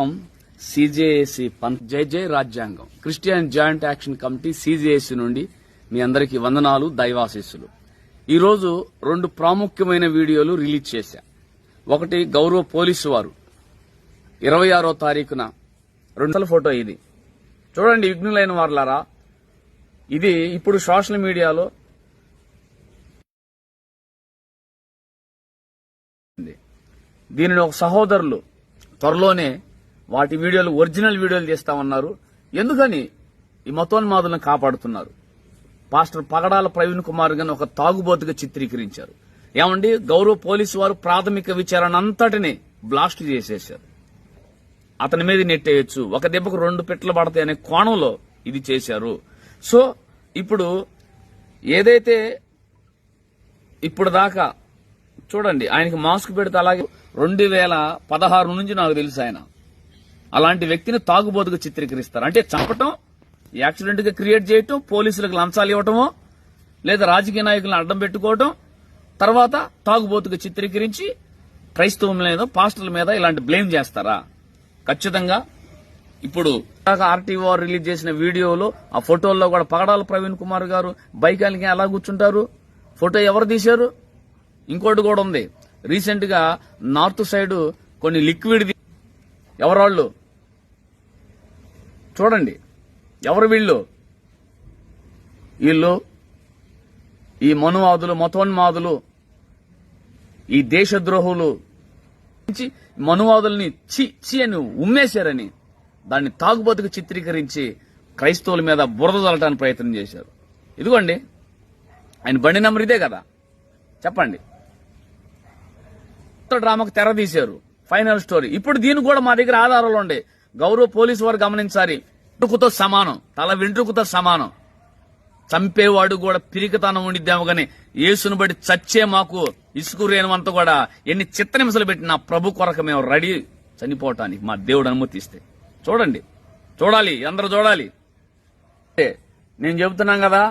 సిజేఏసీ జై జై రాజ్యాంగం క్రిస్టియన్ జాయింట్ యాక్షన్ కమిటీ సిజేఏసీ నుండి మీ అందరికీ వందనాలు, దైవాశీస్సులు. ఈరోజు 2 ప్రాముఖ్యమైన వీడియోలు రిలీజ్ చేశా. ఒకటి, గౌరవ పోలీసు వారు 26వ తారీఖున 2 ఫోటో ఇది చూడండి. విఘ్నులైన వారులారా, ఇది ఇప్పుడు సోషల్ మీడియాలో దీనిని ఒక సహోదరులు త్వరలోనే వాటి వీడియోలు ఒరిజినల్ వీడియోలు తీస్తామన్నారు. ఎందుకని ఈ మతోన్మాదులను కాపాడుతున్నారు. పాస్టర్ పగడాల ప్రవీణ్ కుమార్ గారిని ఒక తాగుబోతుగా చిత్రీకరించారు. ఏమండి, గౌరవ పోలీసు వారు ప్రాథమిక విచారణ అంతటిని బ్లాస్ట్ చేసేశారు. అతని మీద నెట్టేయచ్చు, ఒక దెబ్బకు 2 పిట్టలు పడతాయనే కోణంలో ఇది చేశారు. సో ఇప్పుడు ఏదైతే ఇప్పుడు దాకా చూడండి, ఆయనకి మాస్క్ పెడితే అలాగే 2016 నుంచి నాకు తెలుసు ఆయన అలాంటి వ్యక్తిని తాగుబోతుగా చిత్రీకరిస్తారు. అంటే చంపటం, యాక్సిడెంట్ గా క్రియేట్ చేయటం, పోలీసులకు లంచాలు ఇవ్వటమో లేదా రాజకీయ నాయకులను అడ్డం పెట్టుకోవటం, తర్వాత తాగుబోతుగా చిత్రీకరించి క్రైస్తవం మీద, పాస్టర్ల మీద ఇలాంటి బ్లేమ్ చేస్తారా? ఖచ్చితంగా ఇప్పుడు ఆర్టీఓ రిలీజ్ చేసిన వీడియోలో ఆ ఫోటోల్లో కూడా పగడాల ప్రవీణ్ కుమార్ గారు బైకాలకి ఎలా కూర్చుంటారు? ఫోటో ఎవరు తీశారు? ఇంకోటి కూడా ఉంది. రీసెంట్ గా నార్త్ సైడ్ కొన్ని లిక్విడ్ ఎవరాళ్ళు చూడండి. ఎవరు వీళ్ళు? ఈ మనువాదులు, మతోన్మాదులు, ఈ దేశద్రోహులు మనువాదుల్ని చి అని ఉమ్మేశారని దాన్ని తాగుబోతుకు చిత్రీకరించి క్రైస్తవుల మీద బురద చల్లటానికి ప్రయత్నం చేశారు. ఇదిగోండి, ఆయన బండి నెంబర్ ఇదే కదా, చెప్పండి. డ్రామాకు తెర తీశారు. Final story. ఇప్పుడు దీనికి కూడా మా దగ్గర ఆధారాలు ఉండే. గౌరవ పోలీసు వారు గమనించాలి. వెంట్రుకతో సమానం, తల వెంట్రుకతో సమానం. చంపేవాడు కూడా పిరికితనం ఉండిద్దాము గాని యేసును బట్టి చచ్చే మాకు ఇసుకురేనంత కూడా ఎన్ని చిత్తనింసలు పెట్టి నా ప్రభు కొరకు మేము రెడీ చనిపోవటానికి మా దేవుడు అనుమతిస్తే. చూడండి, చూడాలి, అందరూ చూడాలి. నేను చెబుతున్నాం కదా,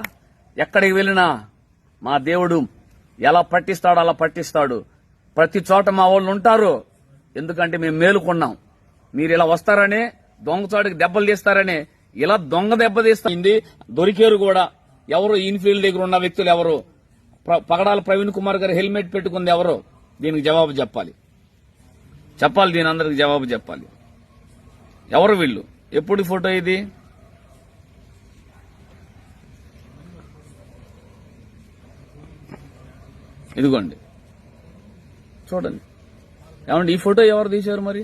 ఎక్కడికి వెళ్ళినా మా దేవుడు ఎలా పట్టిస్తాడో అలా పట్టిస్తాడు. ప్రతి చోట మా వాళ్ళు ఉంటారు. ఎందుకంటే మేము మేలుకున్నాం. మీరు ఇలా వస్తారని, దొంగచాటుకి దెబ్బలు తీస్తారని ఇలా దొంగ దెబ్బ తీస్తుంది. దొరికారు కూడా. ఎవరు? ఇన్ఫీల్డ్ దగ్గర ఉన్న వ్యక్తులు ఎవరు? పగడాల ప్రవీణ్ కుమార్ గారు హెల్మెట్ పెట్టుకుంది ఎవరు? దీనికి జవాబు చెప్పాలి. దీని అందరికి జవాబు చెప్పాలి. ఎవరు వీళ్ళు? ఎప్పుడు ఫోటో ఇది? ఇదిగోండి, చూడండి. ఏమండి, ఈ ఫోటో ఎవరు తీశారు మరి?